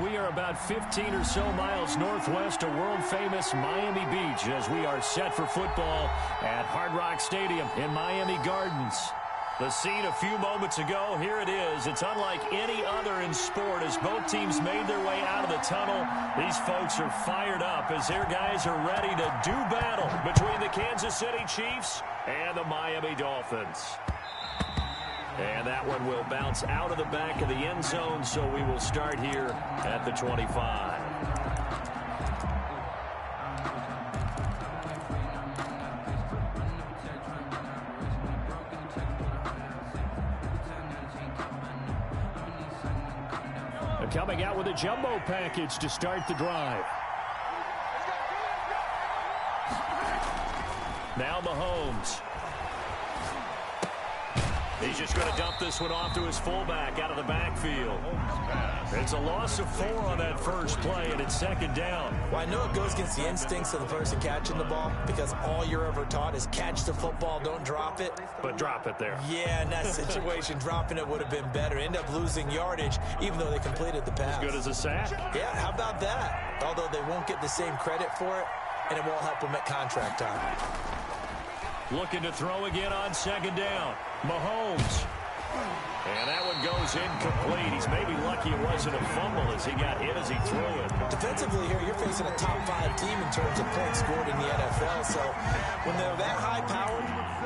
We are about 15 or so miles northwest of world-famous Miami Beach as we are set for football at Hard Rock Stadium in Miami Gardens. The scene a few moments ago, here it is. It's unlike any other in sport as both teams made their way out of the tunnel. These folks are fired up as their guys are ready to do battle between the Kansas City Chiefs and the Miami Dolphins. And that one will bounce out of the back of the end zone, so we will start here at the 25. Coming out with a jumbo package to start the drive. Now Mahomes. He's just going to dump this one off to his fullback out of the backfield. It's a loss of 4 on that first play, and it's second down. Well, I know it goes against the instincts of the person catching the ball because all you're ever taught is catch the football, don't drop it. But drop it there. Yeah, in that situation, dropping it would have been better. End up losing yardage, even though they completed the pass. As good as a sack. Yeah, how about that? Although they won't get the same credit for it, and it won't help them at contract time. Looking to throw again on second down. Mahomes. And that one goes incomplete. He's maybe lucky it wasn't a fumble as he got hit as he threw it. Defensively here, you're facing a top 5 team in terms of points scored in the NFL. So when they're that high-powered,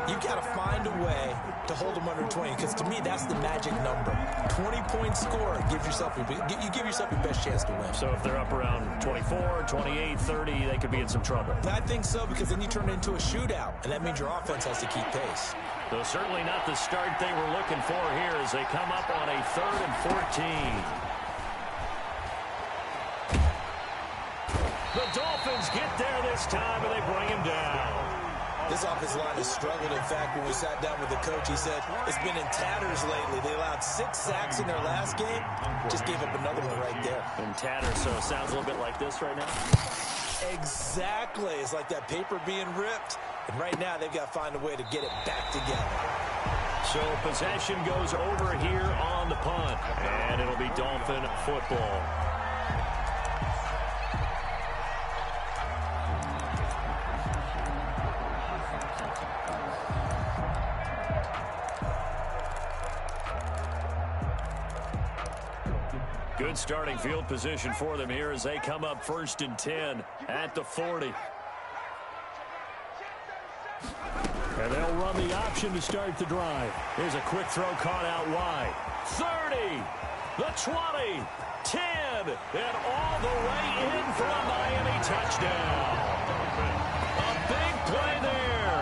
you got to find a way to hold them under 20. Because to me, that's the magic number. 20-point score gives yourself you give yourself your best chance to win. So if they're up around 24, 28, 30, they could be in some trouble. I think so, because then you turn it into a shootout, and that means your offense has to keep pace. Though certainly not the start they were looking for here as they come up on a 3rd and 14. The Dolphins get there this time, and they bring him down. This offensive line has struggled. In fact, when we sat down with the coach, he said it's been in tatters lately. They allowed 6 sacks in their last game. Just gave up another one right there. In tatters, so it sounds a little bit like this right now? Exactly. It's like that paper being ripped. And right now, they've got to find a way to get it back together. So possession goes over here on the punt. And it'll be Dolphin football. Good starting field position for them here as they come up 1st and 10 at the 40. And they'll run the option to start the drive. Here's a quick throw caught out wide. 30, the 20, 10, and all the way in for a Miami touchdown. A big play there.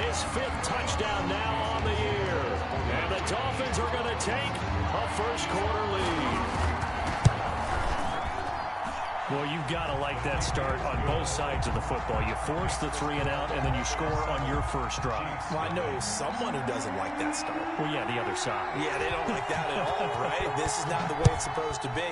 His 5th touchdown now on the year. And the Dolphins are going to take a first-quarter lead. Well, you've got to like that start on both sides of the football. You force the 3 and out, and then you score on your first drive. Well, I know someone who doesn't like that start. Well, yeah, the other side. Yeah, they don't like that at all, right? This is not the way it's supposed to be.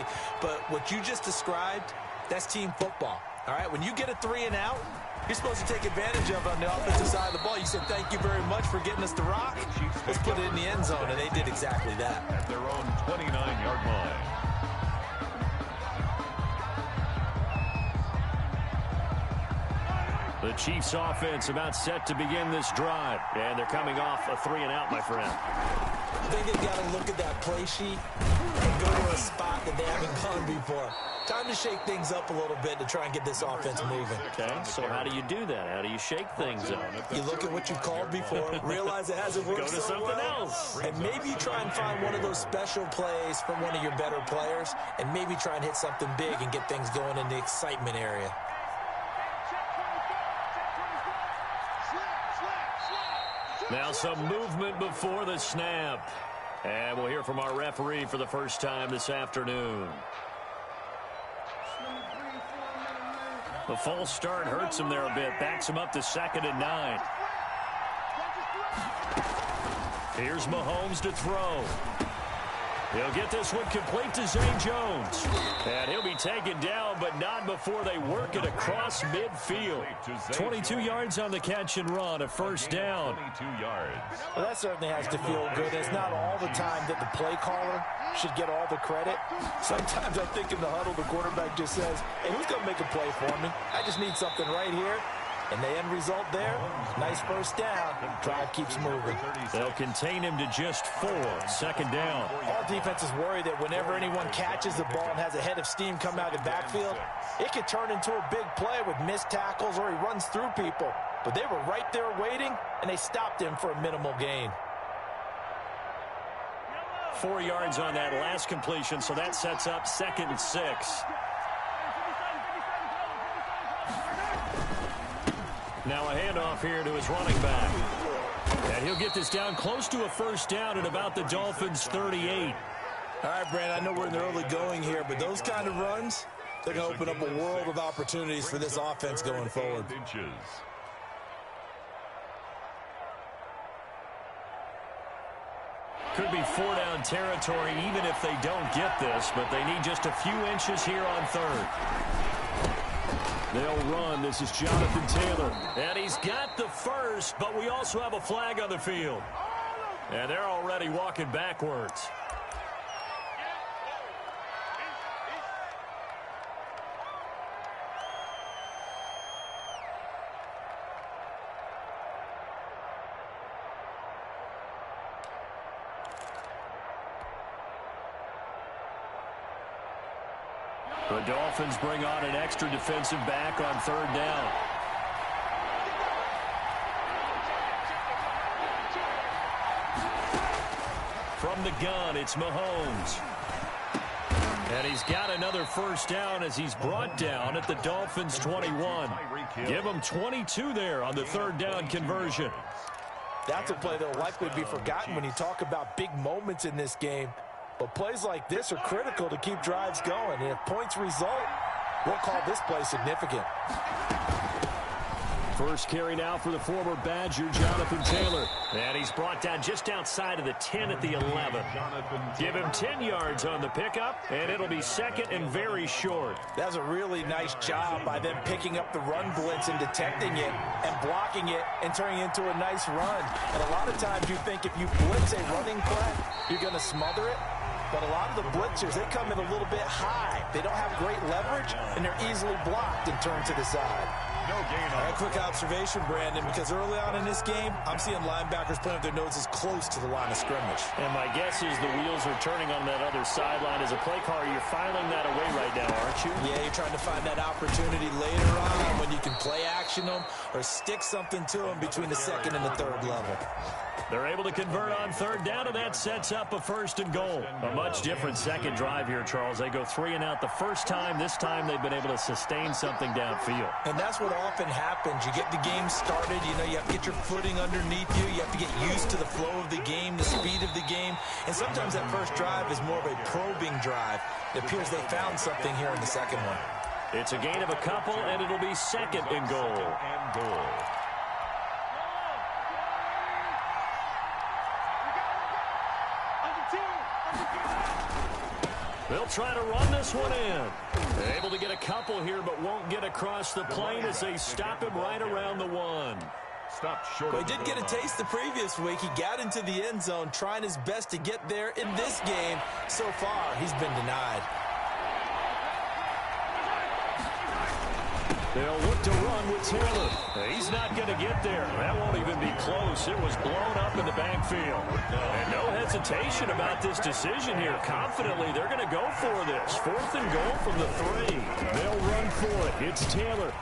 But what you just described, that's team football, all right? When you get a 3 and out, you're supposed to take advantage of it on the offensive side of the ball. You said, thank you very much for getting us the rock. Let's put it in the end zone, and they did exactly that. At their own 29-yard line. The Chiefs offense about set to begin this drive. And they're coming off a 3 and out, my friend. I think they've got to look at that play sheet and go to a spot that they haven't gone before. Time to shake things up a little bit to try and get this offense moving. Okay, so how do you do that? How do you shake things up? You look at what you called before, realize it hasn't worked Go to so something well, else. and maybe you try and find one of those special plays from one of your better players, and maybe try and hit something big and get things going in the excitement area. Now some movement before the snap. And we'll hear from our referee for the first time this afternoon. The false start hurts him there a bit. Backs him up to 2nd and 9. Here's Mahomes to throw. He'll get this one complete to Zay Jones. And he'll be taken down, but not before they work it across midfield. 22 yards on the catch and run, a first down. 22 yards. Well, that certainly has to feel good. It's not all the time that the play caller should get all the credit. Sometimes I think in the huddle, the quarterback just says, hey, who's going to make a play for me? I just need something right here. And the end result there, nice first down. Drive keeps moving. They'll contain him to just 4. Second down. All defenses worry that whenever anyone catches the ball and has a head of steam come out of the backfield, it can turn into a big play with missed tackles or he runs through people. But they were right there waiting, and they stopped him for a minimal gain. 4 yards on that last completion, so that sets up 2nd and 6. Now a handoff here to his running back. And he'll get this down close to a first down at about the Dolphins' 38. All right, Brandon, I know we're in the early going here, but those kind of runs, they're going to open up a world of opportunities for this offense going forward. Could be 4-down territory even if they don't get this, but they need just a few inches here on 3rd. They'll run. This is Jonathan Taylor. And he's got the first, but we also have a flag on the field. And they're already walking backwards. The Dolphins bring on an extra defensive back on 3rd down. From the gun, it's Mahomes. And he's got another first down as he's brought down at the Dolphins' 21. Give him 22 there on the 3rd down conversion. That's a play that will likely be forgotten when you talk about big moments in this game. But plays like this are critical to keep drives going. And if points result, we'll call this play significant. First carry now for the former Badger, Jonathan Taylor. And he's brought down just outside of the 10 at the 11. Give him 10 yards on the pickup, and it'll be 2nd and very short. That was a really nice job by them picking up the run blitz and detecting it and blocking it and turning it into a nice run. And a lot of times you think if you blitz a running play, you're going to smother it. But a lot of the blitzers, they come in a little bit high. They don't have great leverage, and they're easily blocked and turned to the side. No gain on. A quick observation, Brandon, because early on in this game, I'm seeing linebackers putting up their noses close to the line of scrimmage. And my guess is the wheels are turning on that other sideline. As a play caller, you're filing that away right now, aren't you? Yeah, you're trying to find that opportunity later on when you can play action them or stick something to them between the 2nd and the 3rd level. They're able to convert on 3rd down, and that sets up a 1st and goal. A much different second drive here, Charles. They go 3 and out the first time. This time they've been able to sustain something downfield. And that's what often happens. You get the game started. You know, you have to get your footing underneath you. You have to get used to the flow of the game, the speed of the game. And sometimes that first drive is more of a probing drive. It appears they found something here in the second one. It's a gain of a couple, and it'll be 2nd and goal. They'll try to run this one in. They're able to get a couple here, but won't get across the plane as they stop him right around the 1. Stopped short. Well, he did get a taste the previous week. He got into the end zone, trying his best to get there in this game. So far, he's been denied. They'll look to run with Taylor. He's not going to get there. That won't even be close. It was blown up in the backfield. And no hesitation about this decision here. Confidently, they're going to go for this. 4th and goal from the 3. They'll run for it. It's Taylor.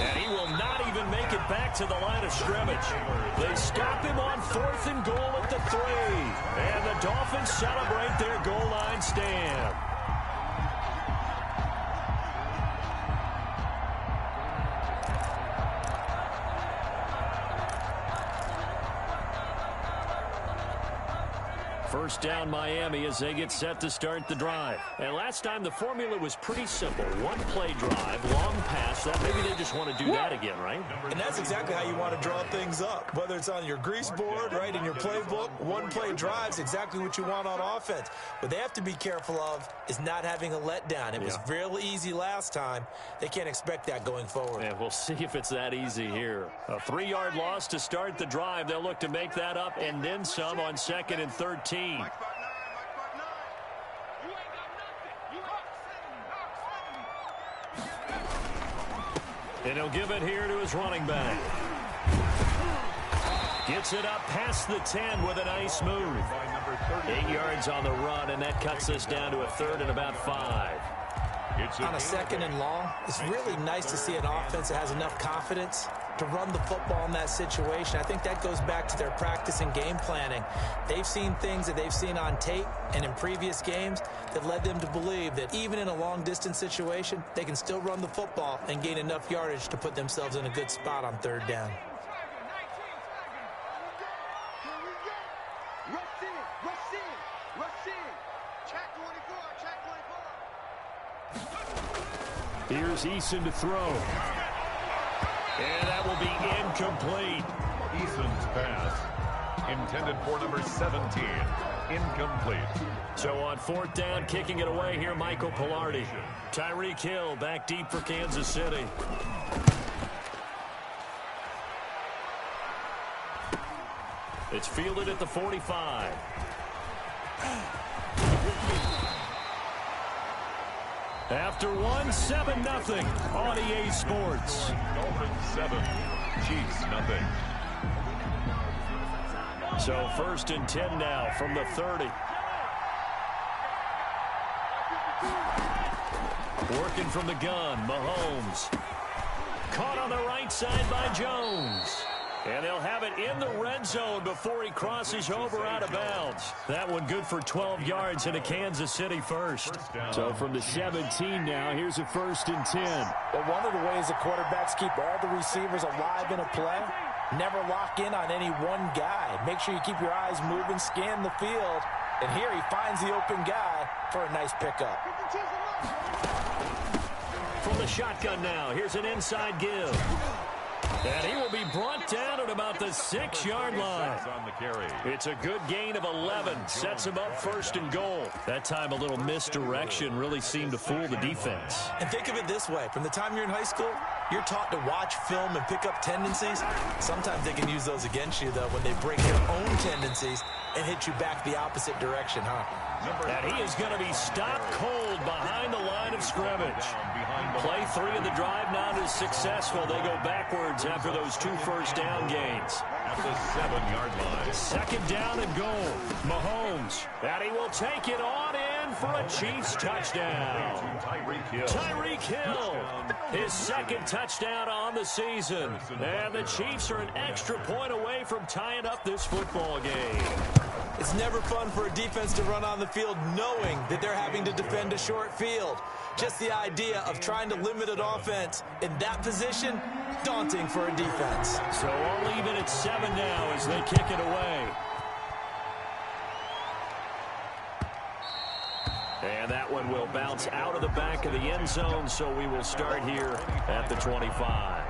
And he will not even make it back to the line of scrimmage. They stop him on 4th and goal at the 3. And the Dolphins celebrate their goal line stand. First down Miami as they get set to start the drive. And last time the formula was pretty simple. One play drive, long pass. That maybe they just want to do that again, right? And that's exactly how you want to draw things up. Whether it's on your grease board, right, in your playbook, one play drive is exactly what you want on offense. What they have to be careful of is not having a letdown. It was real easy last time. They can't expect that going forward. And we'll see if it's that easy here. A 3-yard loss to start the drive. They'll look to make that up and then some on 2nd and 13. And he'll give it here to his running back. Gets it up past the 10 with a nice move. 8 yards on the run, and that cuts us down to a 3rd and about 5. On a 2nd and long, it's really nice to see an offense that has enough confidence to run the football in that situation. I think that goes back to their practice and game planning. They've seen things that they've seen on tape and in previous games that led them to believe that even in a long-distance situation, they can still run the football and gain enough yardage to put themselves in a good spot on 3rd down. Here's Eason to throw. And that will be incomplete. Eason's pass, intended for number 17, incomplete. So on 4th down, kicking it away here, Michael Pilardi. Tyreek Hill back deep for Kansas City. It's fielded at the 45. After 7-0 on EA Sports. Dolphins 7, Chiefs nothing. So 1st and 10 now from the 30. Working from the gun, Mahomes. Caught on the right side by Jones. And they'll have it in the red zone before he crosses over out of bounds. That one good for 12 yards and a Kansas City first. So from the 17 now, here's a 1st and 10. But one of the ways the quarterbacks keep all the receivers alive in a play, never lock in on any one guy. Make sure you keep your eyes moving, scan the field. And here he finds the open guy for a nice pickup. From the shotgun now, here's an inside give. And he will be brought down at about the 6-yard line. It's a good gain of 11. Sets him up 1st and goal. That time a little misdirection really seemed to fool the defense. And think of it this way. From the time you're in high school, you're taught to watch film and pick up tendencies. Sometimes they can use those against you, though, when they break their own tendencies and hit you back the opposite direction, huh? And he is going to be stopped cold behind the line of scrimmage. Play 3 of the drive not as successful. They go backwards after those 2 first down gains. At the 7-yard line. 2nd down and goal. Mahomes. And he will take it on in for a Chiefs touchdown. Tyreek Hill. His 2nd touchdown on the season. And the Chiefs are an extra point away from tying up this football game. It's never fun for a defense to run on the field knowing that they're having to defend a short field. Just the idea of trying to limit an offense in that position, daunting for a defense. So all even at 7 now as they kick it away. And that one will bounce out of the back of the end zone, so we will start here at the 25.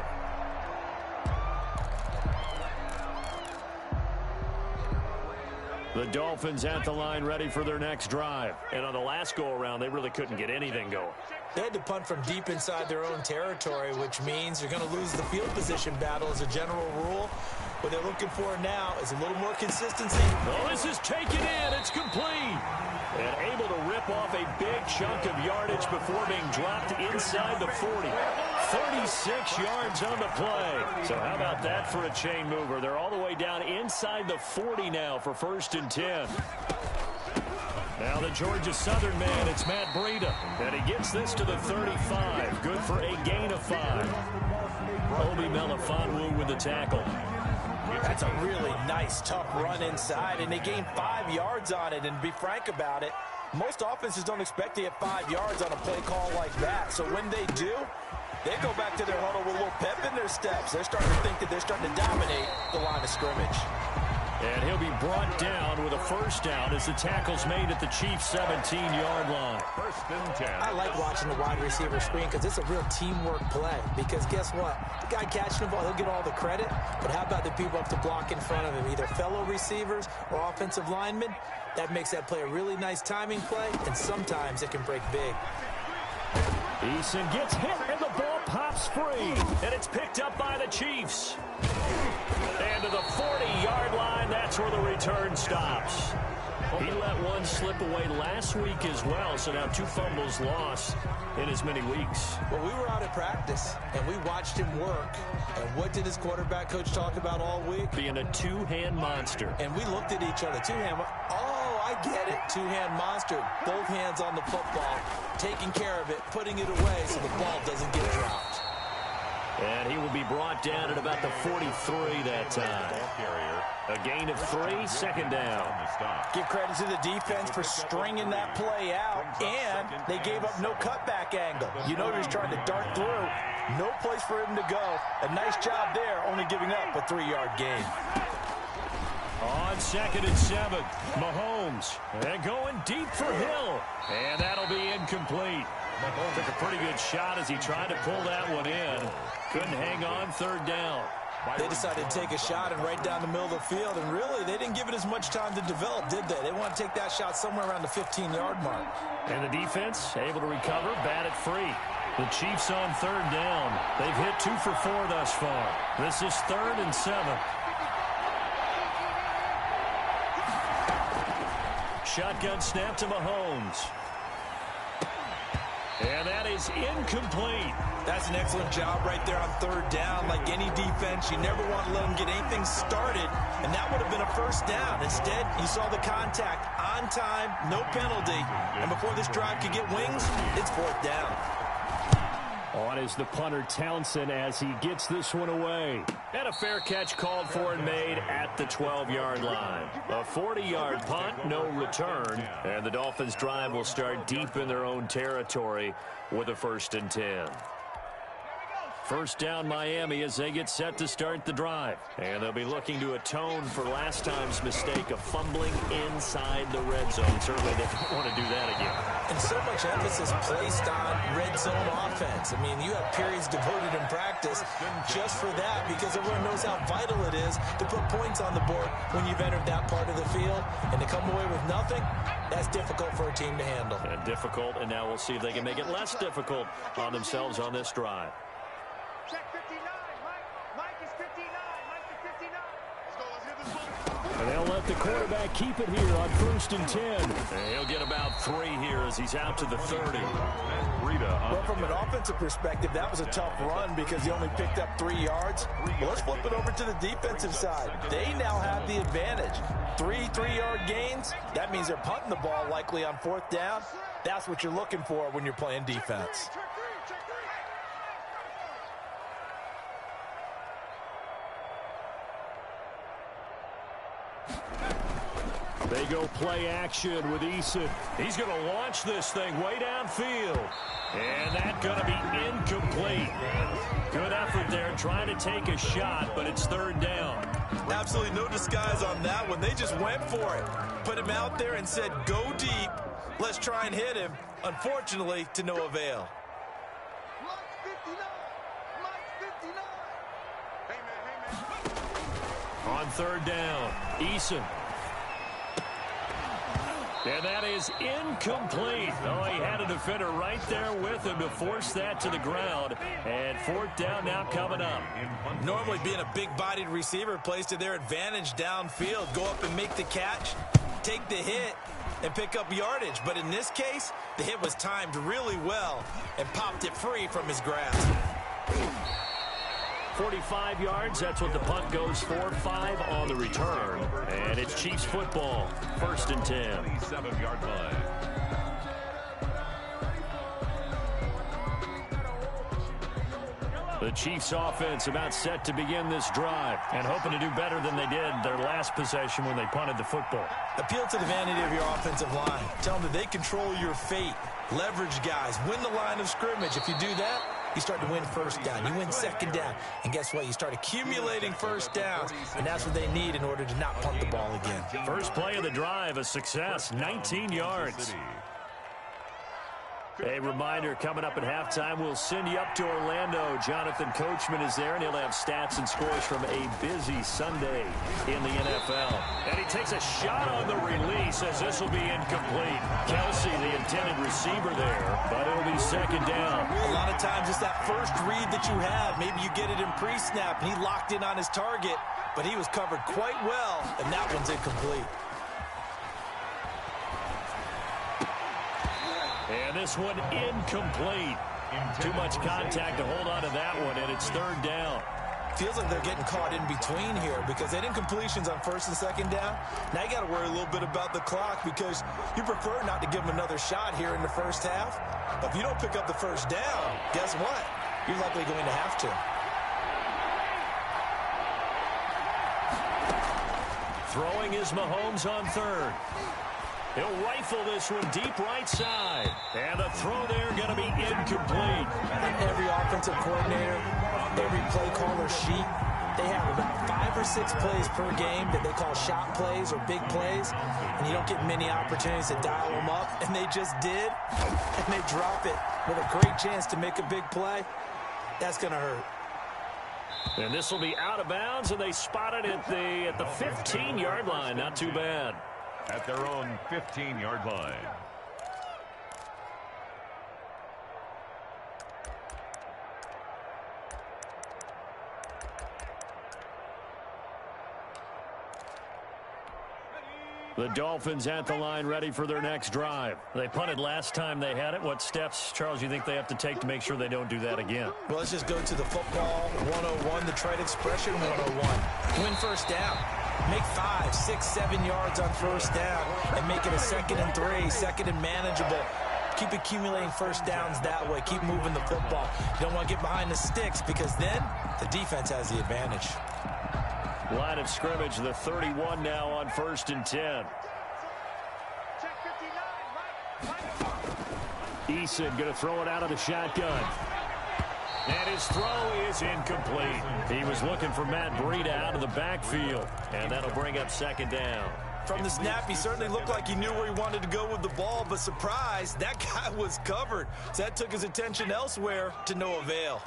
The Dolphins at the line ready for their next drive. And on the last go-around, they really couldn't get anything going. They had to punt from deep inside their own territory, which means you're going to lose the field position battle as a general rule. What they're looking for now is a little more consistency. Oh, this is taken in. It's complete. And able to rip off a big chunk of yardage before being dropped inside the 40. 36 yards on the play. So how about that for a chain mover? They're all the way down inside the 40 now for 1st and 10. Now the Georgia Southern man, it's Matt Breida. And he gets this to the 35. Good for a gain of 5. Obi Melifonwu with the tackle. That's a really nice, tough run inside, and they gained 5 yards on it. And to be frank about it, most offenses don't expect to get 5 yards on a play call like that. So when they do, they go back to their huddle with a little pep in their steps. They're starting to think that they're starting to dominate the line of scrimmage. And he'll be brought down with a first down as the tackle's made at the Chiefs' 17-yard line. First and 10. I like watching the wide receiver screen because it's a real teamwork play. Because guess what? The guy catching the ball, he'll get all the credit. But how about the people up to block in front of him, either fellow receivers or offensive linemen? That makes that play a really nice timing play, and sometimes it can break big. Eason gets hit, and the ball pops free. And it's picked up by the Chiefs. And to the 40-yard line, that's where the return stops. He let one slip away last week as well, so now 2 fumbles lost in as many weeks. Well, we were out at practice, and we watched him work. And what did his quarterback coach talk about all week? Being a two-hand monster. And we looked at each other. Two-hand. Oh, I get it. Two-hand monster. Both hands on the football, taking care of it, putting it away so the ball doesn't get dropped. And he will be brought down at about the 43 that time. A gain of 3, second down. Give credit to the defense for stringing that play out, and they gave up no cutback angle. You know he was trying to dart through. No place for him to go. A nice job there, only giving up a 3-yard gain. On 2nd and 7, Mahomes. And going deep for Hill. And that'll be incomplete. Took a pretty good shot as he tried to pull that one in. Couldn't hang on, 3rd down. They decided to take a shot and right down the middle of the field, and really, they didn't give it as much time to develop, did they? They want to take that shot somewhere around the 15-yard mark. And the defense able to recover, bat it free. The Chiefs on 3rd down. They've hit 2 for 4 thus far. This is 3rd and 7. Shotgun snap to Mahomes. And that is incomplete. That's an excellent job right there on 3rd down. Like any defense, you never want to let them get anything started, and that would have been a first down. Instead, you saw the contact on time, no penalty, and before this drive could get wings, it's 4th down. On is the punter Townsend as he gets this one away. And a fair catch called for and made at the 12-yard line. A 40-yard punt, no return. And the Dolphins drive will start deep in their own territory with a 1st and 10. First down Miami as they get set to start the drive. And they'll be looking to atone for last time's mistake of fumbling inside the red zone. Certainly they don't want to do that again. And so much emphasis placed on red zone offense. I mean, you have periods devoted in practice just for that because everyone knows how vital it is to put points on the board when you've entered that part of the field. And to come away with nothing, that's difficult for a team to handle. And difficult, and now we'll see if they can make it less difficult on themselves on this drive. Check 59. Mike is 59. Mike is 59. Let's go. Let's hit this one. And they'll let the quarterback keep it here on 1st and 10. And he'll get about 3 here as he's out to the 30. Well, from an offensive perspective, that was a tough run because he only picked up 3 yards. Well, let's flip it over to the defensive side. They now have the advantage. 3-3-yard gains. That means they're punting the ball likely on 4th down. That's what you're looking for when you're playing defense. They go play action with Eason. He's going to launch this thing way downfield. And that's going to be incomplete. Good effort there trying to take a shot, but it's 3rd down. Absolutely no disguise on that one. They just went for it. Put him out there and said, go deep. Let's try and hit him. Unfortunately, to no avail. Mike 59. Mike 59. Hey, man. On 3rd down, Eason. And that is incomplete. Oh, he had a defender right there with him to force that to the ground. And 4th down now coming up. Normally being a big-bodied receiver plays to their advantage downfield. Go up and make the catch, take the hit, and pick up yardage. But in this case, the hit was timed really well and popped it free from his grasp. 45 yards, that's what the punt goes for. 5 on the return. And it's Chiefs football. 1st and 10. 27-yard line. The Chiefs offense about set to begin this drive and hoping to do better than they did their last possession when they punted the football. Appeal to the vanity of your offensive line. Tell them that they control your fate. Leverage guys. Win the line of scrimmage. If you do that, you start to win first down. You win second down. And guess what? You start accumulating first downs, and that's what they need in order to not punt the ball again. First play of the drive, a success, 19 yards. A reminder, coming up at halftime, we'll send you up to Orlando. Jonathan Coachman is there, and he'll have stats and scores from a busy Sunday in the NFL. And he takes a shot on the release as this will be incomplete. Kelsey, the intended receiver there, but it'll be second down. A lot of times it's that first read that you have. Maybe you get it in pre-snap, and he locked in on his target, but he was covered quite well, and that one's incomplete. And this one incomplete. Too much contact to hold on to that one, and it's third down. Feels like they're getting caught in between here because they had incompletions on first and second down. Now you got to worry a little bit about the clock because you prefer not to give them another shot here in the first half. But if you don't pick up the first down, guess what? You're likely going to have to. Throwing is Mahomes on third. He'll rifle this one deep right side. And the throw there going to be incomplete. Every offensive coordinator, every play caller sheet, they have about 5 or 6 plays per game that they call shot plays or big plays. And you don't get many opportunities to dial them up. And they just did. And they drop it with a great chance to make a big play. That's going to hurt. And this will be out of bounds, and they spot it at the 15-yard line. Not too bad. At their own 15-yard line. The Dolphins at the line ready for their next drive. They punted last time they had it. What steps, Charles, you think they have to take to make sure they don't do that again? Well, let's just go to the football 101, the trade expression 101. Win first down. Make 5, 6, 7 yards on first down and make it a 2nd and 3, second and manageable. Keep accumulating first downs that way. Keep moving the football. You don't want to get behind the sticks because then the defense has the advantage. Line of scrimmage, the 31 now on 1st and 10. Eason going to throw it out of the shotgun. And his throw is incomplete. He was looking for Matt Breida out of the backfield. And that'll bring up second down. From the snap, he certainly looked like he knew where he wanted to go with the ball, but surprise, that guy was covered. So that took his attention elsewhere to no avail.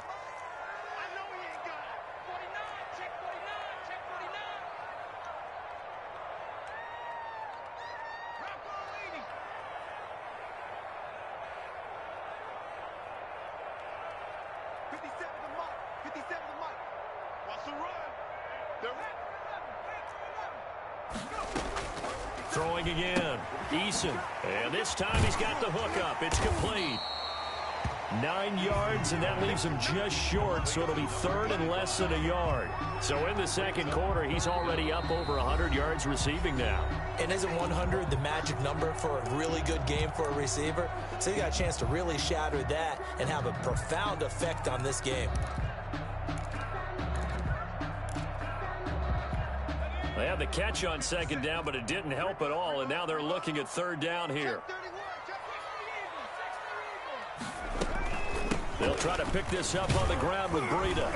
Throwing again. Eason. And this time he's got the hook up. It's complete. 9 yards, and that leaves him just short, so it'll be third and less than a yard. So in the second quarter, he's already up over 100 yards receiving now. And isn't 100 the magic number for a really good game for a receiver? So you got a chance to really shatter that and have a profound effect on this game. They have the catch on second down, but it didn't help at all, and now they're looking at third down here. They'll try to pick this up on the ground with Breida.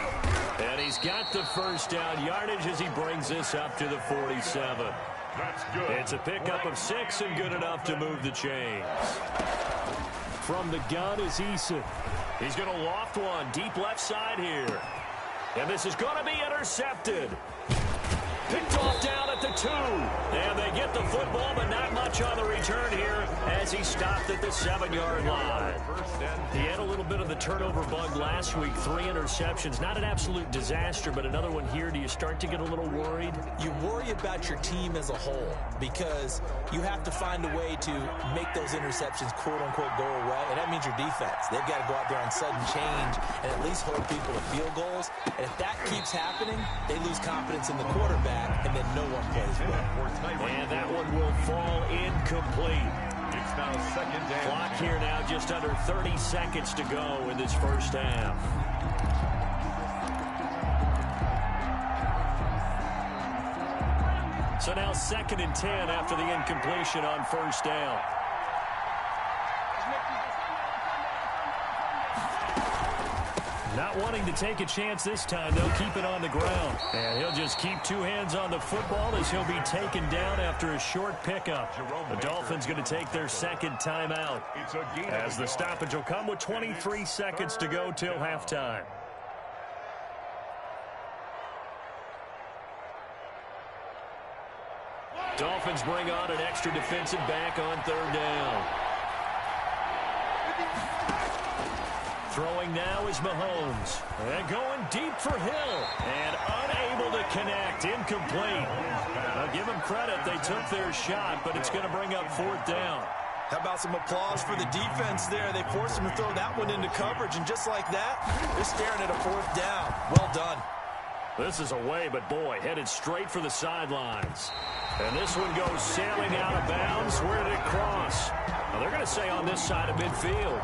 And he's got the first down yardage as he brings this up to the 47. That's good. It's a pickup of 6 and good enough to move the chains. From the gun is Eason. He's going to loft one deep left side here. And this is going to be intercepted. Picked off down at the 2. And they get the football, but not much on the return here as he stopped at the 7-yard line. He had a little bit of the turnover bug last week. 3 interceptions. Not an absolute disaster, but another one here. Do you start to get a little worried? You worry about your team as a whole because you have to find a way to make those interceptions, quote-unquote, go away. And that means your defense. They've got to go out there on sudden change and at least hold people to field goals. And if that keeps happening, they lose confidence in the quarterback, and then no one plays well. And that one will fall incomplete. It's now second down. Clock here now just under 30 seconds to go in this first half. So now 2nd and 10 after the incompletion on first down. Not wanting to take a chance this time, they'll keep it on the ground. And he'll just keep two hands on the football as he'll be taken down after a short pickup. The Dolphins going to take their second timeout as the stoppage will come with 23 seconds to go till halftime. Dolphins bring on an extra defensive back on third down. Throwing now is Mahomes. And going deep for Hill. And unable to connect. Incomplete. Now give them credit. They took their shot, but it's going to bring up fourth down. How about some applause for the defense there? They forced him to throw that one into coverage, and just like that, they're staring at a fourth down. Well done. This is away, but boy, headed straight for the sidelines. And this one goes sailing out of bounds. Where did it cross? Well, they're going to say on this side of midfield.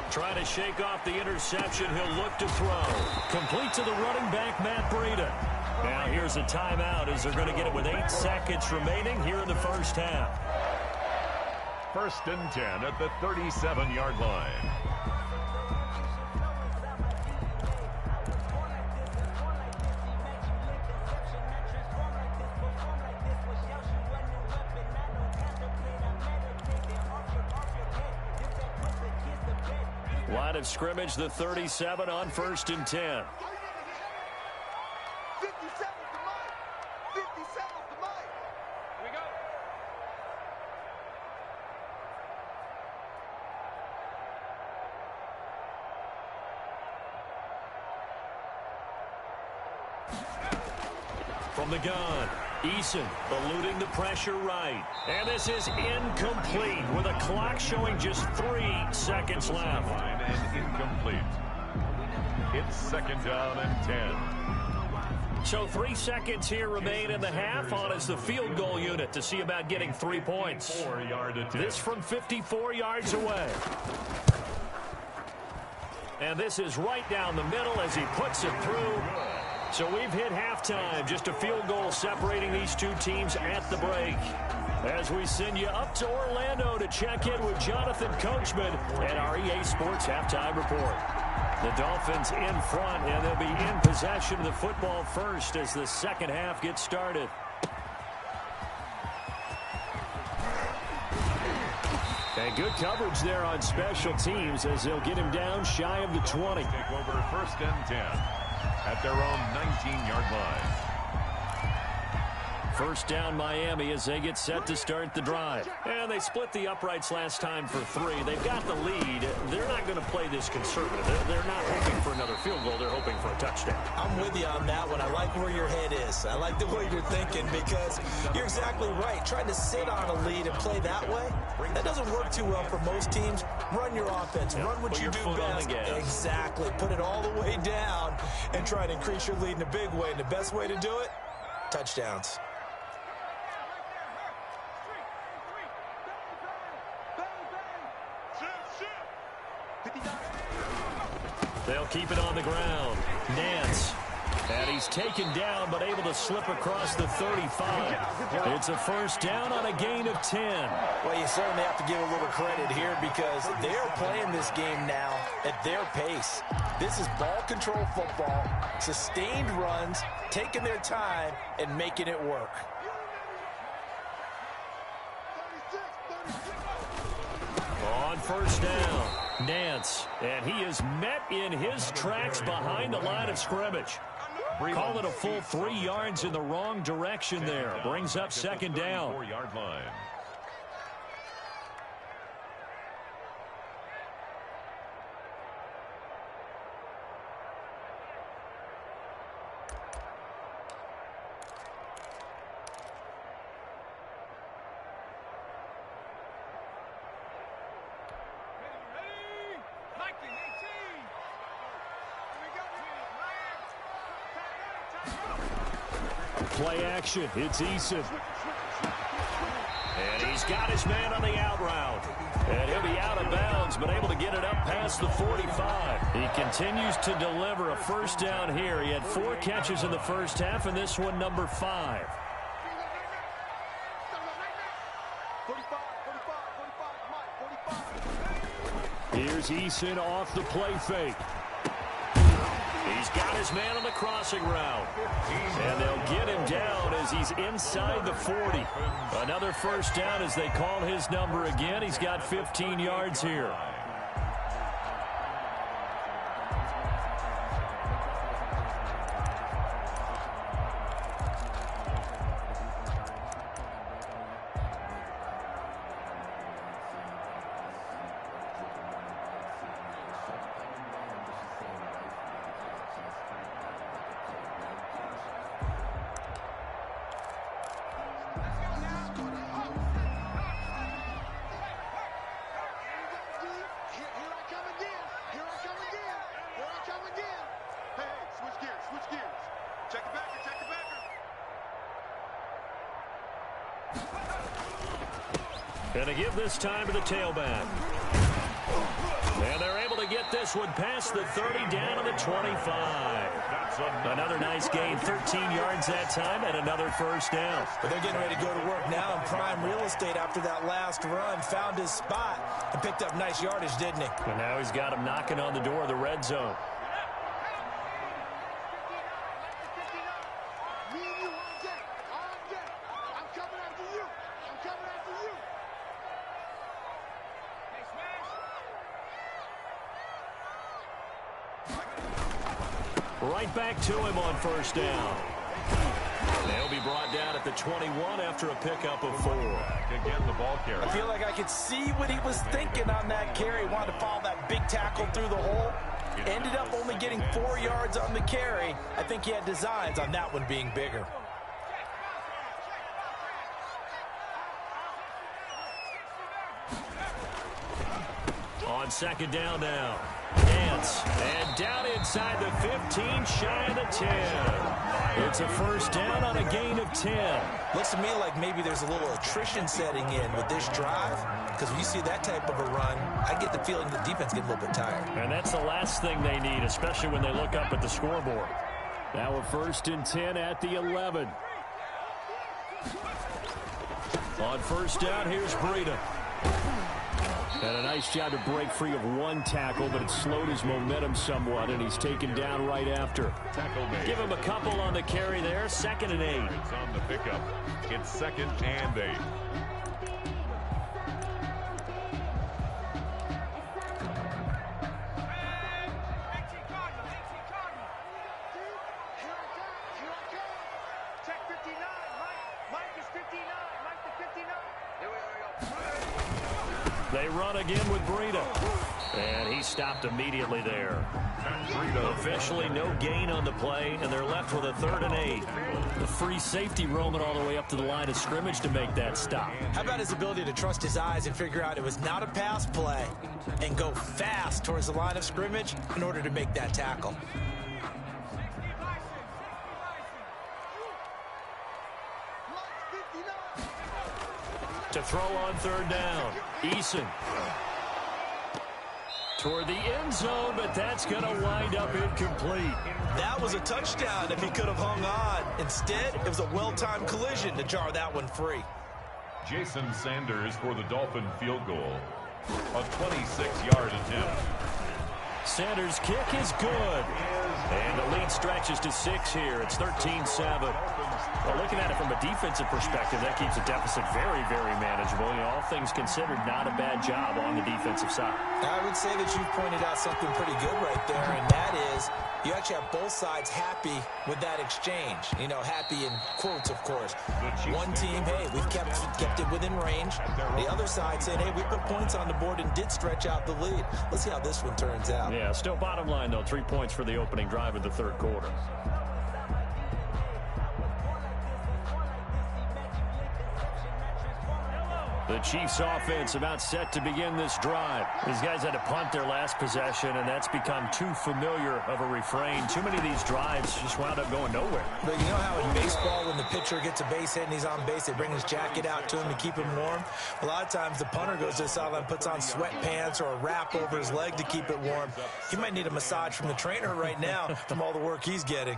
Trying to shake off the interception. He'll look to throw. Complete to the running back, Matt Breida. Now here's a timeout as they're going to get it with 8 seconds remaining here in the first half. 1st and 10 at the 37-yard line. Line of scrimmage, the 37 on 1st and 10. 57 to Mike. 57 to Mike. Here we go. From the gun, Eason eluding the pressure right. And this is incomplete with a clock showing just 3 seconds left. Line and incomplete. It's 2nd down and 10. So 3 seconds here remain in the half on as the field goal unit to see about getting 3 points. 4-yard attempt. This from 54 yards away. And this is right down the middle as he puts it through. So we've hit halftime. Just a field goal separating these two teams at the break. As we send you up to Orlando to check in with Jonathan Coachman at our EA Sports Halftime Report. The Dolphins in front, and they'll be in possession of the football first as the second half gets started. And good coverage there on special teams as they'll get him down shy of the 20. Take over 1st and 10 at their own 19-yard line. First down Miami as they get set to start the drive. And they split the uprights last time for 3. They've got the lead. They're not going to play this conservative. They're not hoping for another field goal. They're hoping for a touchdown. I'm with you on that one. I like where your head is. I like the way you're thinking because you're exactly right. Trying to sit on a lead and play that way, that doesn't work too well for most teams. Run your offense. Run what you do best. Exactly. Put it all the way down and try to increase your lead in a big way. And the best way to do it, touchdowns. They'll keep it on the ground. Nance. And he's taken down but able to slip across the 35. It's a first down on a gain of 10. Well, you certainly have to give a little credit here because they're playing this game now at their pace. This is ball control football, sustained runs, taking their time and making it work. On first down, Nance, and he is met in his tracks behind the line of scrimmage. Call it a full 3 yards in the wrong direction there. Brings up second down. 4-yard line. Play action. It's Eason. And he's got his man on the out route. And he'll be out of bounds, but able to get it up past the 45. He continues to deliver a first down here. He had 4 catches in the first half, and this one number 5. Here's Eason off the play fake. He's got his man on the crossing route. And they'll get him down as he's inside the 40. Another first down as they call his number again. He's got 15 yards here. And to give this time to the tailback. And they're able to get this one past the 30 down to the 25. Another nice gain, 13 yards that time, and another first down. But they're getting ready to go to work now in prime real estate after that last run. Found his spot and picked up nice yardage, didn't he? And now he's got him knocking on the door of the red zone. Right back to him on first down. They'll be brought down at the 21 after a pickup of 4. Again, the ball carrier. I feel like I could see what he was thinking on that carry. He wanted to follow that big tackle through the hole. Ended up only getting 4 yards on the carry. I think he had designs on that one being bigger. On second down now. Nance. And down inside the 15, shy of the 10. It's a first down on a gain of 10. Looks to me like maybe there's a little attrition setting in with this drive. Because when you see that type of a run, I get the feeling the defense gets a little bit tired. And that's the last thing they need, especially when they look up at the scoreboard. Now a first and 10 at the 11. On first down, here's Breida. And a nice job to break free of one tackle, but it slowed his momentum somewhat, and he's taken down right after. Give him a couple on the carry there. Second and 8. It's on the pickup. It's second and 8. They run again with Breida. And he stopped immediately there. Officially no gain on the play, and they're left with a third and 8. The free safety roaming all the way up to the line of scrimmage to make that stop. How about his ability to trust his eyes and figure out it was not a pass play and go fast towards the line of scrimmage in order to make that tackle? To throw on third down, Eason. Toward the end zone, but that's going to wind up incomplete. That was a touchdown if he could have hung on. Instead, it was a well-timed collision to jar that one free. Jason Sanders for the Dolphin field goal. A 26-yard attempt. Sanders' kick is good. And the lead stretches to 6 here. It's 13-7. Well, looking at it from a defensive perspective, that keeps the deficit very, very manageable. You know, all things considered, not a bad job on the defensive side. I would say that you've pointed out something pretty good right there, and that is you actually have both sides happy with that exchange. You know, happy in quotes, of course. One team, hey, we've kept it within range. The other side saying, hey, we put points on the board and did stretch out the lead. Let's see how this one turns out. Yeah, still bottom line, though, 3 points for the opening drive of the third quarter. The Chiefs offense about set to begin this drive. These guys had to punt their last possession, and that's become too familiar of a refrain. Too many of these drives just wound up going nowhere. But you know how in baseball, when the pitcher gets a base hit and he's on base, they bring his jacket out to him to keep him warm? A lot of times the punter goes to the sideline, puts on sweatpants or a wrap over his leg to keep it warm. He might need a massage from the trainer right now from all the work he's getting.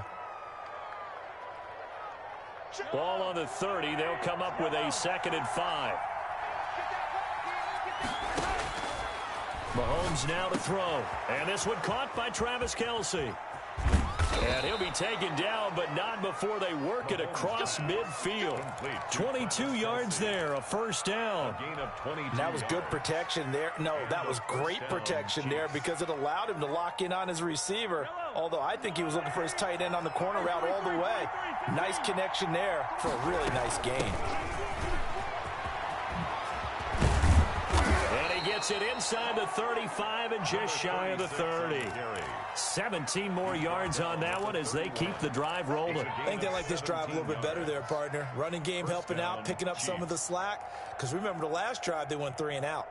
Ball on the 30. They'll come up with a 2nd and 5. Mahomes now to throw. And this one caught by Travis Kelce. And he'll be taken down, but not before they work it across midfield. 22 yards there, a 1st down. That was good protection there. No, that was great protection there because it allowed him to lock in on his receiver. Although I think he was looking for his tight end on the corner route all the way. Nice connection there for a really nice gain. Gets it inside the 35 and just shy of the 30. 17 more yards on that one as they keep the drive rolling. I think they like this drive a little bit better there, partner. Running game helping out, picking up some of the slack. Because remember the last drive, they went 3 and out.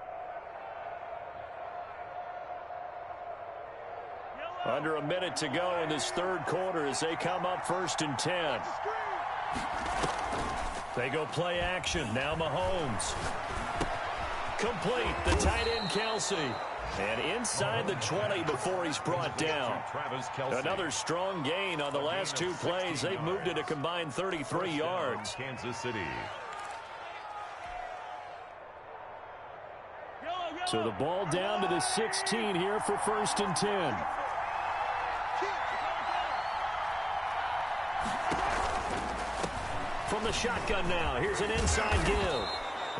Under a minute to go in this 3rd quarter as they come up 1st and 10. They go play action. Now Mahomes. Complete. The tight end, Kelce. And inside the 20 before he's brought down. Another strong gain on the last 2 plays. They've moved it a combined 33 yards. Kansas City. So the ball down to the 16 here for 1st and 10. From the shotgun now. Here's an inside give.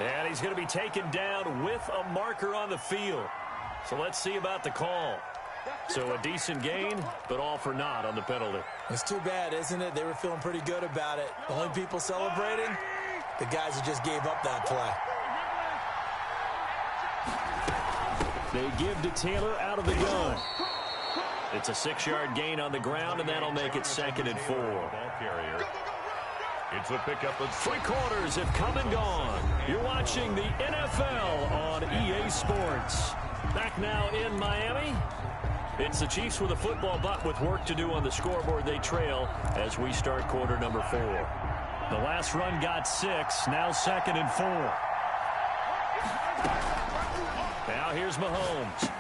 And he's going to be taken down with a marker on the field. So let's see about the call. So a decent gain, but all for naught on the penalty. It's too bad, isn't it? They were feeling pretty good about it. The only people celebrating, the guys who just gave up that play. They give to Taylor out of the gun. It's a 6-yard gain on the ground, and that'll make it 2nd and 4. It's a pickup of 3 quarters have come and gone. You're watching the NFL on EA Sports. Back now in Miami. It's the Chiefs with a football, but with work to do on the scoreboard. They trail as we start quarter number 4. The last run got 6. Now 2nd and 4. Now here's Mahomes.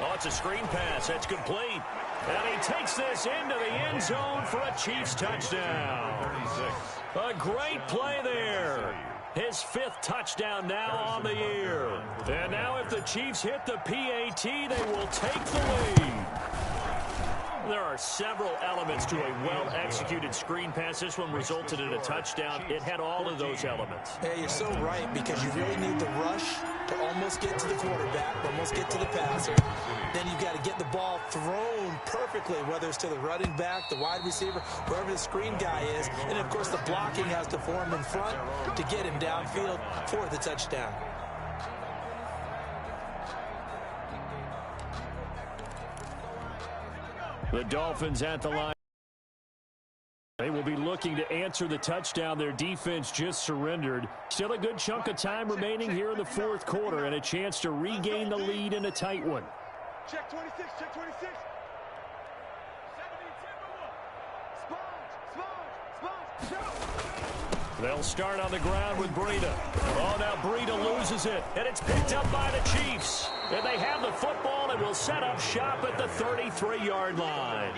Oh, it's a screen pass. That's complete. And he takes this into the end zone for a Chiefs touchdown. 36. A great play there. His 5th touchdown now on the year. And now if the Chiefs hit the PAT, they will take the lead. There are several elements to a well-executed screen pass. This one resulted in a touchdown. It had all of those elements. Yeah, you're so right, because you really need the rush to almost get to the quarterback, almost get to the passer. Then you've got to get the ball thrown perfectly, whether it's to the running back, the wide receiver, wherever the screen guy is. And, of course, the blocking has to form in front to get him downfield for the touchdown. The Dolphins at the line. They will be looking to answer the touchdown. Their defense just surrendered. Still a good chunk of time remaining here in the 4th quarter and a chance to regain the lead in a tight one. Check 26, check 26. They'll start on the ground with Breida. Oh, now Breida loses it, and it's picked up by the Chiefs. And they have the football and will set up shop at the 33-yard line.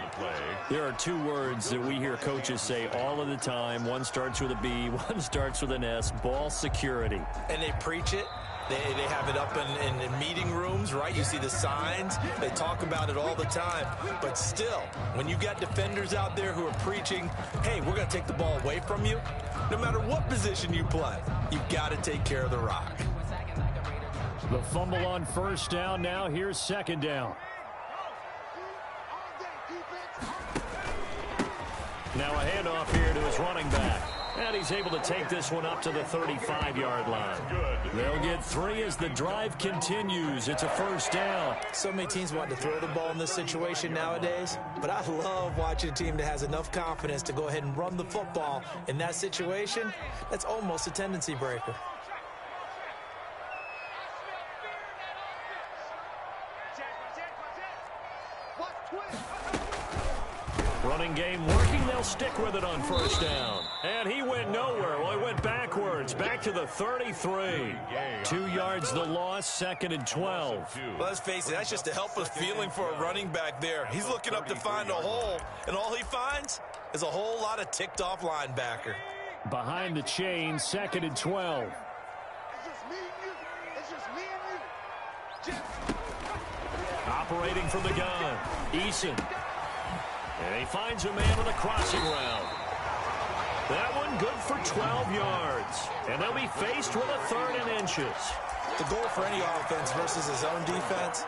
There are 2 words that we hear coaches say all of the time. One starts with a B, one starts with an S, ball security. And they preach it. They have it up in meeting rooms, right? You see the signs. They talk about it all the time. But still, when you got defenders out there who are preaching, hey, we're going to take the ball away from you, no matter what position you play, you've got to take care of the rock. The fumble on 1st down. Now here's 2nd down. Now a handoff here to his running back. And he's able to take this one up to the 35-yard line. They'll get 3 as the drive continues. It's a 1st down. So many teams want to throw the ball in this situation nowadays, but I love watching a team that has enough confidence to go ahead and run the football in that situation. That's almost a tendency breaker. Running game working. They'll stick with it on first down. And he went nowhere. Well, he went backwards. Back to the 33. 2 yards the loss, 2nd and 12. Well, let's face it, that's just a helpless feeling for a running back there. He's looking up to find a hole, and all he finds is a whole lot of ticked-off linebacker. Behind the chain, 2nd and 12. It's just me and you. It's just me and you. Operating from the gun, Eason. And he finds a man with a crossing route. That one good for 12 yards. And they'll be faced with a 3rd and inches. The goal for any offense versus his own defense,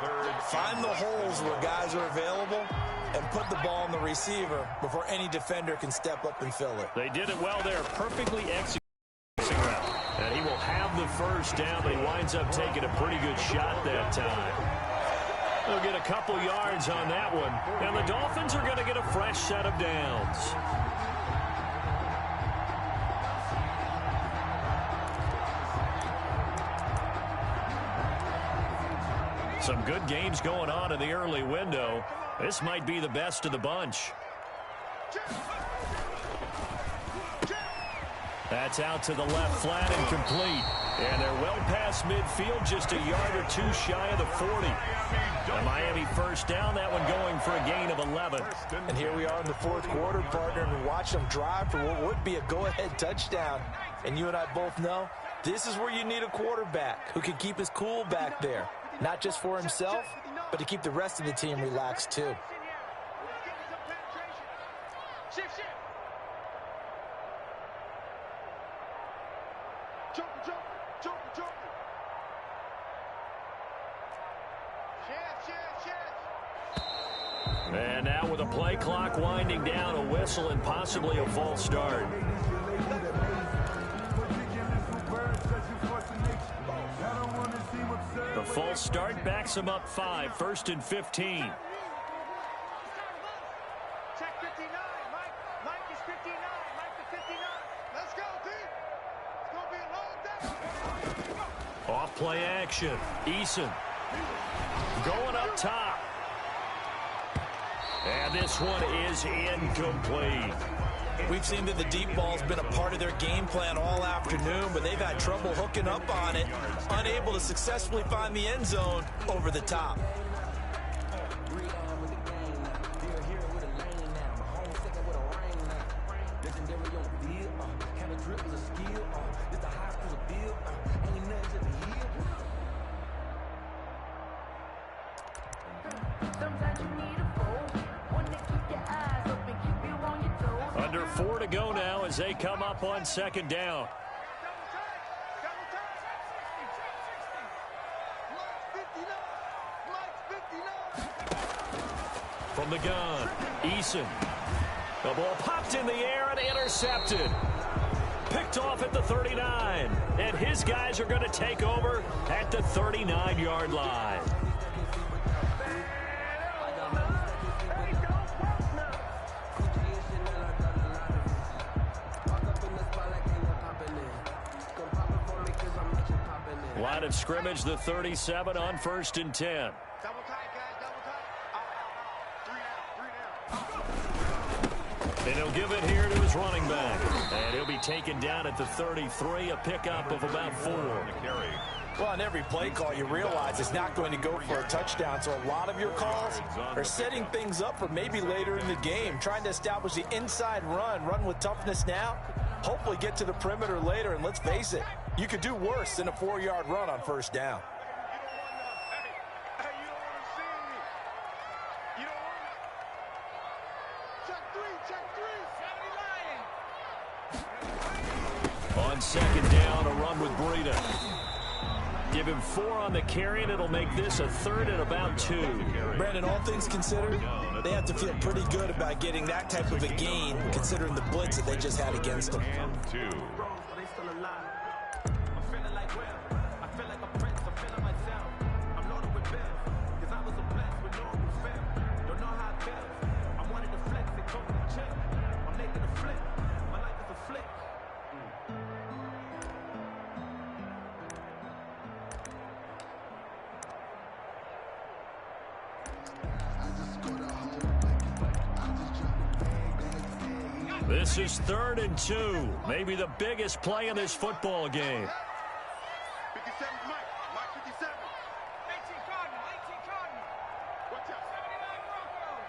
find the holes where guys are available and put the ball on the receiver before any defender can step up and fill it. They did it well there, perfectly executing route. And he will have the first down, but he winds up taking a pretty good shot that time. They'll get a couple yards on that one, and the Dolphins are going to get a fresh set of downs. Some good games going on in the early window. This might be the best of the bunch. That's out to the left flat and complete. And they're well past midfield, just a yard or 2 shy of the 40. The Miami first down, that one going for a gain of 11. And here we are in the 4th quarter, partner, and watch them drive for what would be a go-ahead touchdown. And you and I both know this is where you need a quarterback who can keep his cool back there. Not just for himself, but to keep the rest of the team relaxed too. And now with the play clock winding down, a whistle and possibly a false start. The false start backs him up 5, 1st and 15. Check 59. Mike is 59. Mike is 59. Let's go, team. It's going to be a long day. Off play action. Eason going up top. And this one is incomplete. We've seen that the deep ball's been a part of their game plan all afternoon, but they've had trouble hooking up on it, unable to successfully find the end zone over the top. Under 4 to go now as they come up on 2nd down. From the gun, Eason. The ball popped in the air and intercepted. Picked off at the 39. And his guys are going to take over at the 39-yard line. Line of scrimmage, the 37 on 1st and 10. Double tight, guys. Double tight. 3 down. 3 down. And he'll give it here to his running back. And he'll be taken down at the 33, a pickup of about 4. Well, on every play call, you realize it's not going to go for a touchdown, so a lot of your calls are setting things up for maybe later in the game, trying to establish the inside run with toughness now, hopefully get to the perimeter later, and let's face it, you could do worse than a 4-yard run on 1st down. On 2nd down, a run with Breida. Give him 4 on the carry, and it'll make this a 3rd and about 2. Brandon, all things considered, they have to feel pretty good about getting that type of a gain, considering the blitz that they just had against them. And 2. I just go to home. This is 3rd and 2. Maybe the biggest play in this football game. 57 Mike. Mike 57. 18 Cardinal. 18 Cardinal. Watch out. 79 Broncos.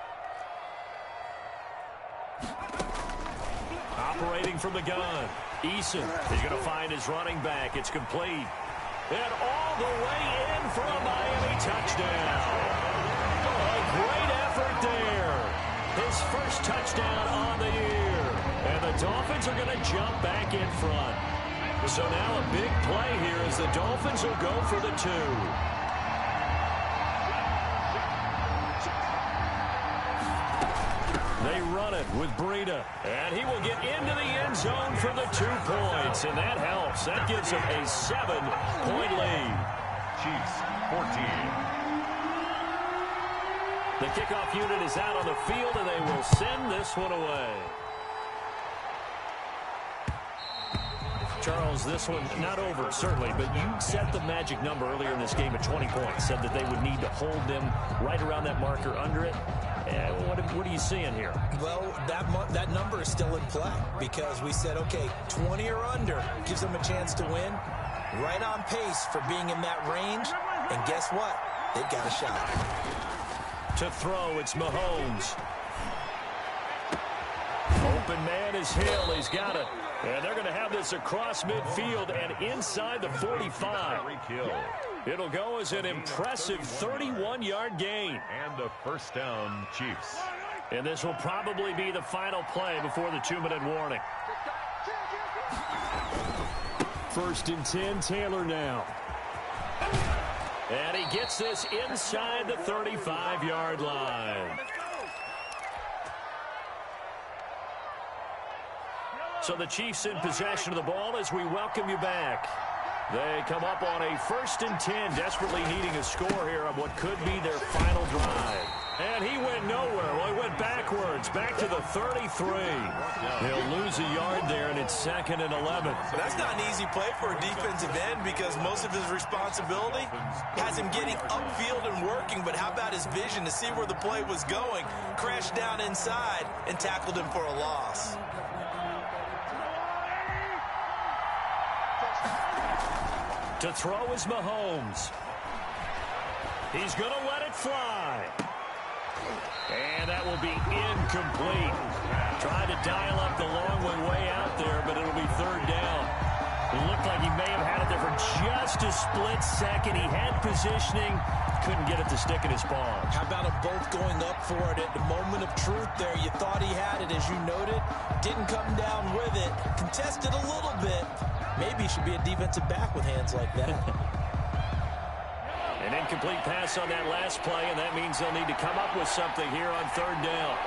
Operating from the gun. Eason is going to find his running back. It's complete. And all the way in for a Miami touchdown. A great effort there. His first touchdown on the year. And the Dolphins are going to jump back in front. So now a big play here as the Dolphins will go for the 2. They run it with Breida, and he will get into the end zone for the 2 points, and that helps. That gives them a 7-point lead. Chiefs 14. The kickoff unit is out on the field, and they will send this one away. Charles, this one not over, certainly, but you set the magic number earlier in this game at 20 points, said that they would need to hold them right around that marker under it. What are you seeing here? Well, that number is still in play because we said, okay, 20 or under gives them a chance to win. Right on pace for being in that range. And guess what? They've got a shot. To throw, it's Mahomes. Open man is Hill. He's got it. And they're going to have this across midfield and inside the 45. It'll go as an impressive 31-yard gain. And a first down, Chiefs. And this will probably be the final play before the 2-minute warning. 1st and 10, Taylor now. And he gets this inside the 35-yard line. So the Chiefs in possession of the ball as we welcome you back. They come up on a 1st and 10, desperately needing a score here on what could be their final drive. And he went nowhere. Well, he went backwards, back to the 33. He'll lose a yard there, and it's 2nd and 11. That's not an easy play for a defensive end because most of his responsibility has him getting upfield and working, but how about his vision to see where the play was going, crashed down inside, and tackled him for a loss. To throw is Mahomes. He's going to let it fly. And that will be incomplete. Tried to dial up the long way out there, but it'll be 3rd down. It looked like he may have had it there for just a split second. He had positioning, couldn't get it to stick in his palms. How about them both going up for it at the moment of truth there? You thought he had it, as you noted. Didn't come down with it. Contested a little bit. Maybe he should be a defensive back with hands like that. An incomplete pass on that last play, and that means they'll need to come up with something here on 3rd down.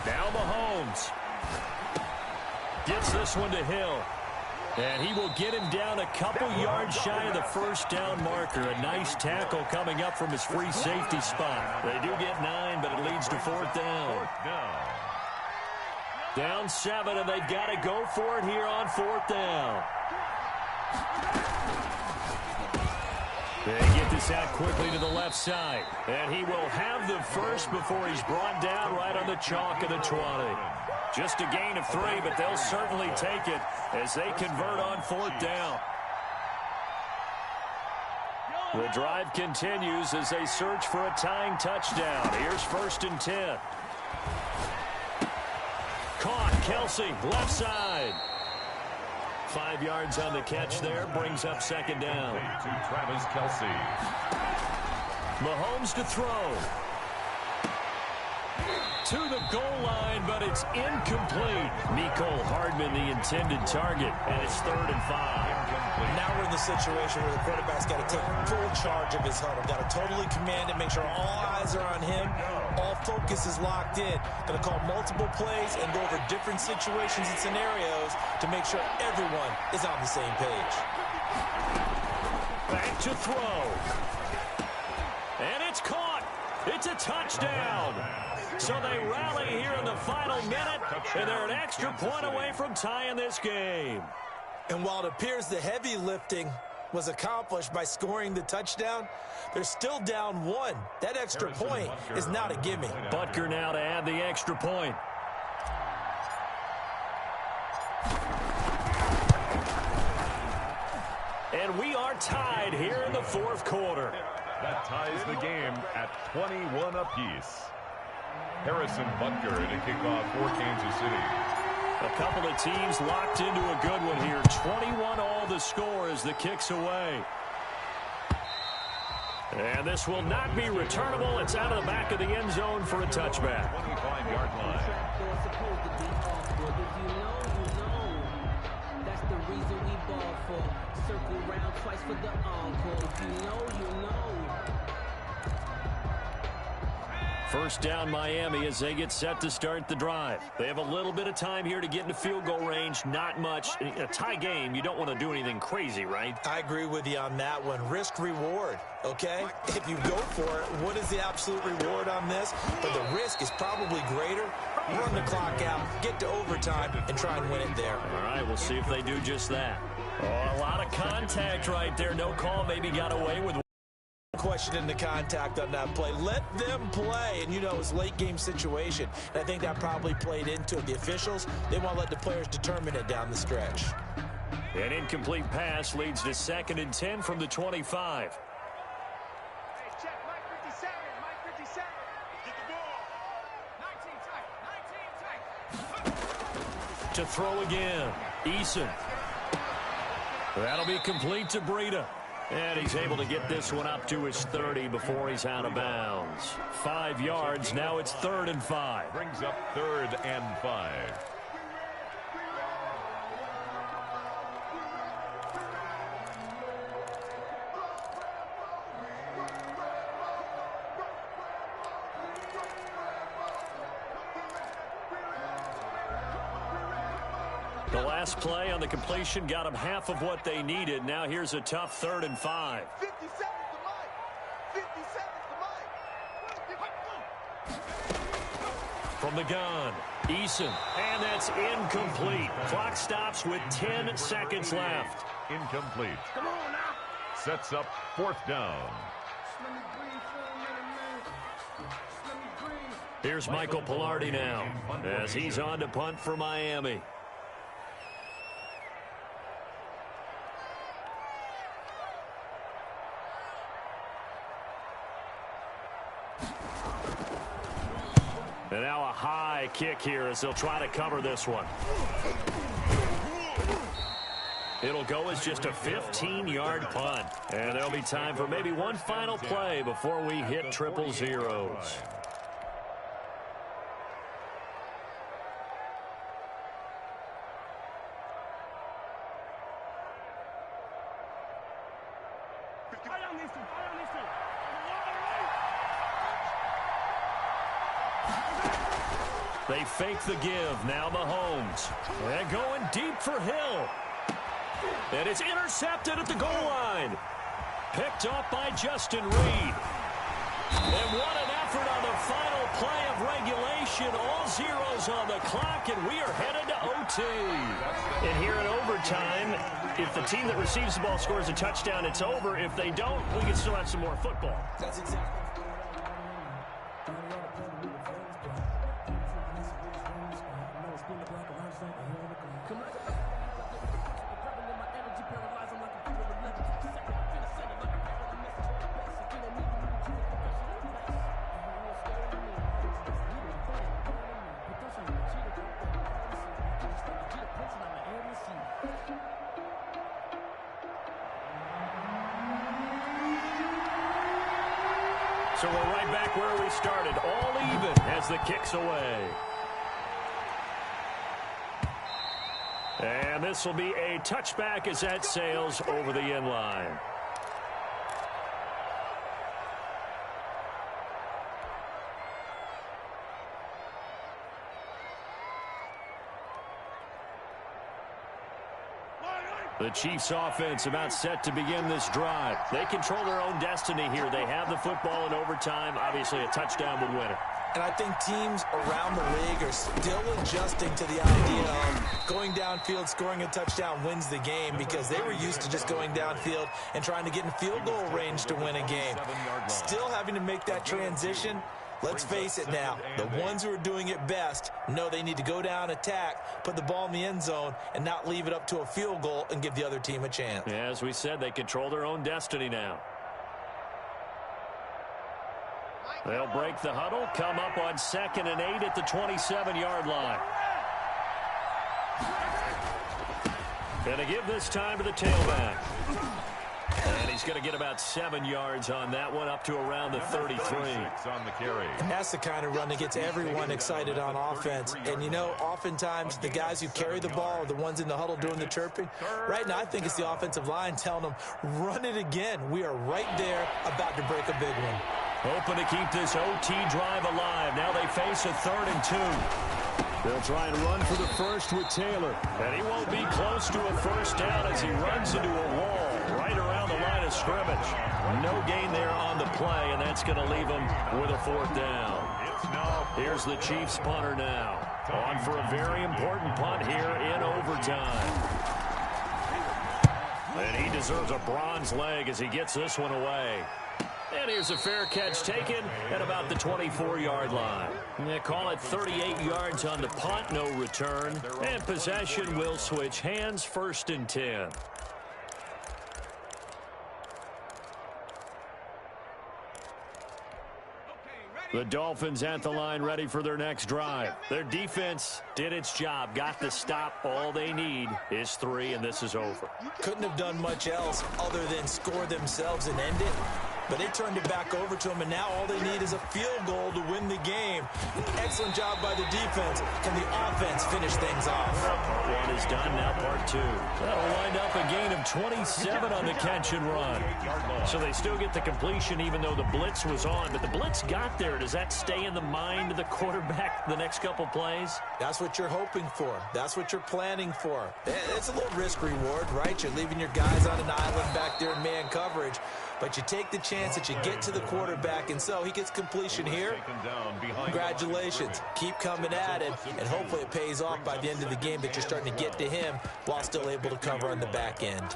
Now Mahomes gets this one to Hill. And he will get him down a couple yards shy of the 1st down marker. A nice tackle coming up from his free safety spot. They do get 9, but it leads to 4th down. Down 7, and they've got to go for it here on 4th down. They get this out quickly to the left side. And he will have the first before he's brought down right on the chalk of the 20. Just a gain of 3, but they'll certainly take it as they convert on 4th down. The drive continues as they search for a tying touchdown. Here's 1st and 10. Caught, Kelsey, left side. 5 yards on the catch there, brings up 2nd down. To Travis Kelsey. Mahomes to throw. To the goal line, but it's incomplete. Mecole Hardman, the intended target, and it's 3rd and 5. Now we're in the situation where the quarterback's got to take full charge of his huddle. Got to totally command it, make sure all eyes are on him. All focus is locked in. Going to call multiple plays and go over different situations and scenarios to make sure everyone is on the same page. Back to throw. And it's caught. It's a touchdown. So they rally here in the final minute, and they're an extra point away from tying this game. And while it appears the heavy lifting was accomplished by scoring the touchdown. They're still down 1. That extra point is not a gimme. Butker now to add the extra point. And we are tied here in the fourth quarter. That ties the game at 21 apiece. Harrison Butker to kick off for Kansas City. A couple of teams locked into a good one here. 21 all the score as the kick's away. And this will not be returnable. It's out of the back of the end zone for a touchback. 25-yard line. That's the reason we ball for. Circle round twice for the encore. If you know, you know. First down Miami as they get set to start the drive. They have a little bit of time here to get into field goal range. Not much. In a tie game, you don't want to do anything crazy, right? I agree with you on that one. Risk reward, okay? If you go for it, what is the absolute reward on this? But the risk is probably greater. Run the clock out, get to overtime, and try and win it there. All right, we'll see if they do just that. Oh, a lot of contact right there. No call, maybe got away with. Questioning the contact on that play. Let them play. And, you know, it's a late-game situation. And I think that probably played into it. The officials, they want to let the players determine it down the stretch. An incomplete pass leads to 2nd and 10 from the 25. Hey, check, Mike 57, Mike 57. Get the ball. 19 tight, 19 tight. To throw again. Eason. That'll be complete to Breida. And he's able to get this one up to his 30 before he's out of bounds. 5 yards. Now it's 3rd and 5. Brings up 3rd and 5. The last play on the completion got them half of what they needed. Now here's a tough 3rd and 5. 50 seconds to Mike. 50 seconds to Mike. From the gun, Eason. And that's incomplete. Clock stops with 10 seconds left. Incomplete. Come on now. Sets up 4th down. Here's Michael Pilardi now as he's on to punt for Miami. And now a high kick here as they'll try to cover this one. It'll go as just a 15-yard punt. And there'll be time for maybe one final play before we hit triple zeros. They fake the give. Now Mahomes. And going deep for Hill. And it's intercepted at the goal line. Picked up by Justin Reed. And what an effort on the final play of regulation. All zeros on the clock, and we are headed to OT. And here in overtime, if the team that receives the ball scores a touchdown, it's over. If they don't, we can still have some more football. That's exactly. So we're right back where we started, all even as the kick's away. And this will be a touchback as that sails over the end line. The Chiefs offense about set to begin this drive. They control their own destiny here. They have the football in overtime. Obviously, a touchdown would win it. And I think teams around the league are still adjusting to the idea of going downfield, scoring a touchdown wins the game, because they were used to just going downfield and trying to get in field goal range to win a game. Still having to make that transition. Let's face it now, the ones who are doing it best know they need to go down, attack, put the ball in the end zone, and not leave it up to a field goal and give the other team a chance. Yeah, as we said, they control their own destiny now. They'll break the huddle, come up on 2nd and 8 at the 27-yard line. Going to give this time to the tailback. And he's going to get about 7 yards on that one, up to around the 33. On the carry. And that's the kind of run that gets everyone excited on offense. And, you know, oftentimes the guys who carry the ball are the ones in the huddle doing the chirping. Right now, I think it's the offensive line telling them, run it again. We are right there about to break a big one. Hoping to keep this OT drive alive. Now they face a 3rd and 2. They'll try and run for the first with Taylor. And he won't be close to a first down as he runs into a wall right around the line of scrimmage. No gain there on the play, and that's going to leave him with a 4th down. Here's the Chiefs punter now. On for a very important punt here in overtime. And he deserves a bronze leg as he gets this one away. And here's a fair catch taken at about the 24-yard line. They call it 38 yards on the punt, no return. And possession will switch hands, 1st and 10. The Dolphins at the line, ready for their next drive. Their defense did its job, got the stop. All they need is 3, and this is over. Couldn't have done much else other than score themselves and end it. But they turned it back over to him, and now all they need is a field goal to win the game. Excellent job by the defense. Can the offense finish things off? Part 1 is done, now part 2. That'll wind up a gain of 27 on the catch and run. So they still get the completion even though the blitz was on. But the blitz got there. Does that stay in the mind of the quarterback the next couple plays? That's what you're hoping for. That's what you're planning for. It's a little risk reward, right? You're leaving your guys on an island back there in man coverage. But you take the chance that you get to the quarterback, and so he gets completion here. Congratulations. Keep coming at it, and hopefully it pays off by the end of the game that you're starting to get to him while still able to cover on the back end.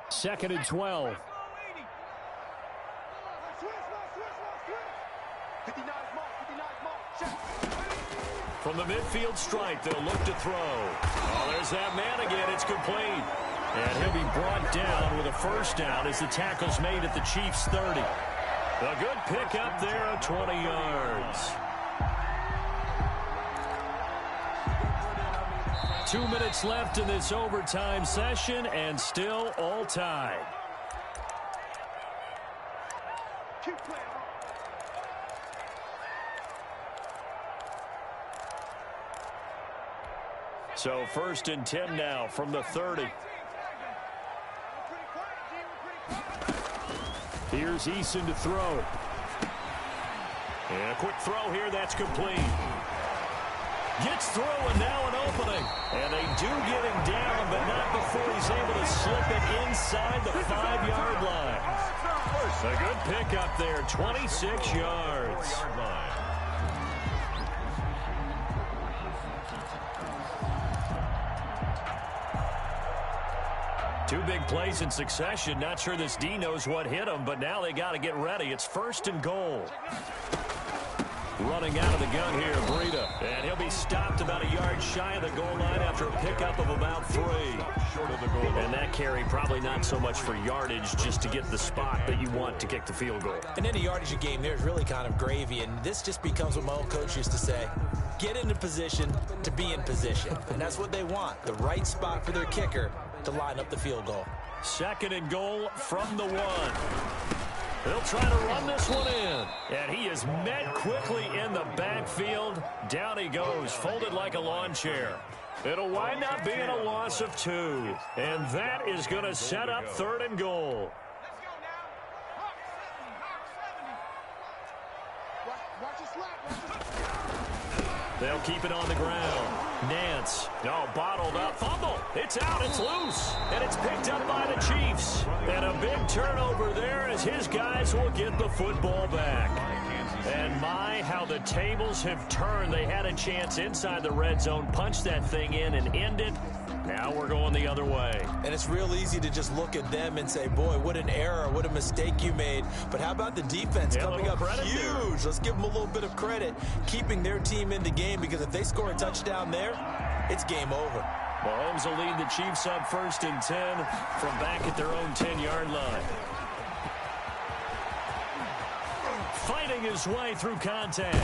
Second and 12. From the midfield stripe, they'll look to throw. Oh, there's that man again. It's complete. And he'll be brought down with a first down as the tackle's made at the Chiefs' 30. A good pickup there of 20 yards. 2 minutes left in this overtime session, and still all tied. So 1st and 10 now from the 30. Here's Eason to throw. And a quick throw here, that's complete. Gets through and now an opening. And they do get him down, but not before he's able to slip it inside the 5-yard line. A good pickup there, 26 yards. Two big plays in succession. Not sure this D knows what hit him, but now they got to get ready. It's 1st and goal. Running out of the gun here, Breida. And he'll be stopped about a yard shy of the goal line after a pickup of about 3. Short of the goal. And that carry probably not so much for yardage, just to get the spot that you want to kick the field goal. And in a yardage game, there's really kind of gravy, and this just becomes what my old coach used to say. Get into position to be in position. And that's what they want, the right spot for their kicker to line up the field goal. 2nd and goal from the 1. They'll try to run this one in. And he is met quickly in the backfield. Down he goes, folded like a lawn chair. It'll wind up being a loss of 2. And that is going to set up 3rd and goal. Watch your slap. They'll keep it on the ground. Nance. No, bottled up. Fumble. It's out. It's loose. And it's picked up by the Chiefs. And a big turnover there as his guys will get the football back. And my, how the tables have turned. They had a chance inside the red zone, punch that thing in and end it. Now we're going the other way. And it's real easy to just look at them and say, boy, what an error, what a mistake you made. But how about the defense coming up huge? Let's give them a little bit of credit, keeping their team in the game, because if they score a touchdown there, it's game over. Mahomes will lead the Chiefs up 1st and 10 from back at their own 10-yard line. Fighting his way through contact.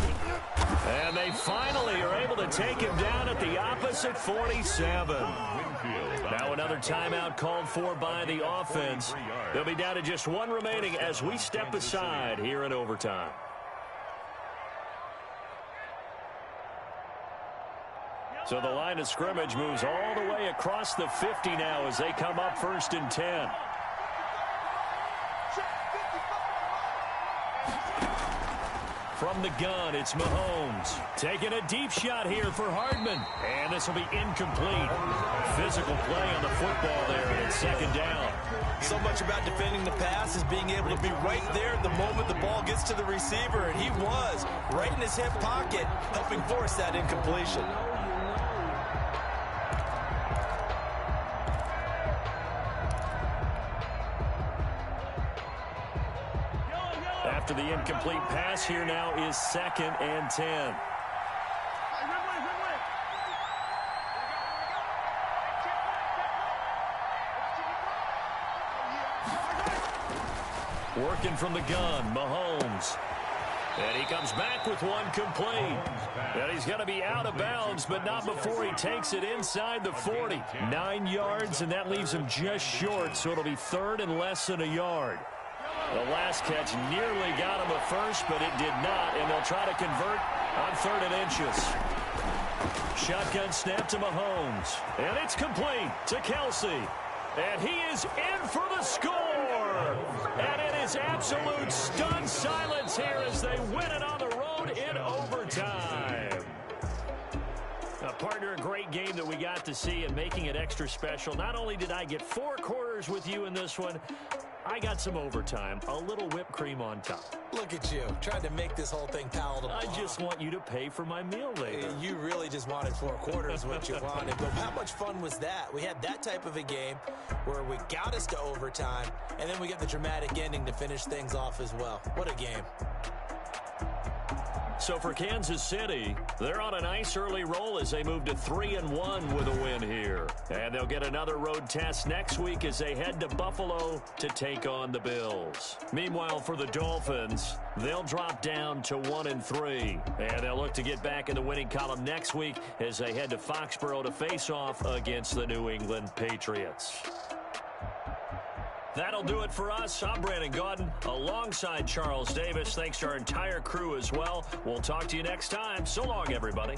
And they finally are able to take him down at the opposite 47. Now another timeout called for by the offense. They'll be down to just one remaining as we step aside here in overtime. So the line of scrimmage moves all the way across the 50 now as they come up 1st and 10. From the gun, it's Mahomes. Taking a deep shot here for Hardman. And this will be incomplete. Physical play on the football there, and it's 2nd down. So much about defending the pass is being able to be right there at the moment the ball gets to the receiver. And he was right in his hip pocket, helping force that incompletion. After the incomplete pass, here now is 2nd and 10. Working from the gun, Mahomes. And he comes back with one complete. And he's going to be out of bounds, but not before he takes it inside the 40. 9 yards, and that leaves him just short, so it'll be 3rd and less than a yard. The last catch nearly got him a first, but it did not, and they'll try to convert on 3rd and inches. Shotgun snap to Mahomes, and it's complete to Kelsey. And he is in for the score. And it is absolute stunned silence here as they win it on the road in overtime. Partner, a great game that we got to see and making it extra special. Not only did I get 4 quarters with you in this one, I got some overtime, a little whipped cream on top. Look at you, trying to make this whole thing palatable. I just want you to pay for my meal later. You really just wanted 4 quarters, what you wanted. But how much fun was that? We had that type of a game where we got us to overtime, and then we get the dramatic ending to finish things off as well. What a game. So for Kansas City, they're on a nice early roll as they move to 3-1 with a win here. And they'll get another road test next week as they head to Buffalo to take on the Bills. Meanwhile, for the Dolphins, they'll drop down to 1-3. And they'll look to get back in the winning column next week as they head to Foxborough to face off against the New England Patriots. That'll do it for us. I'm Brandon Gaudin alongside Charles Davis. Thanks to our entire crew as well. We'll talk to you next time. So long, everybody.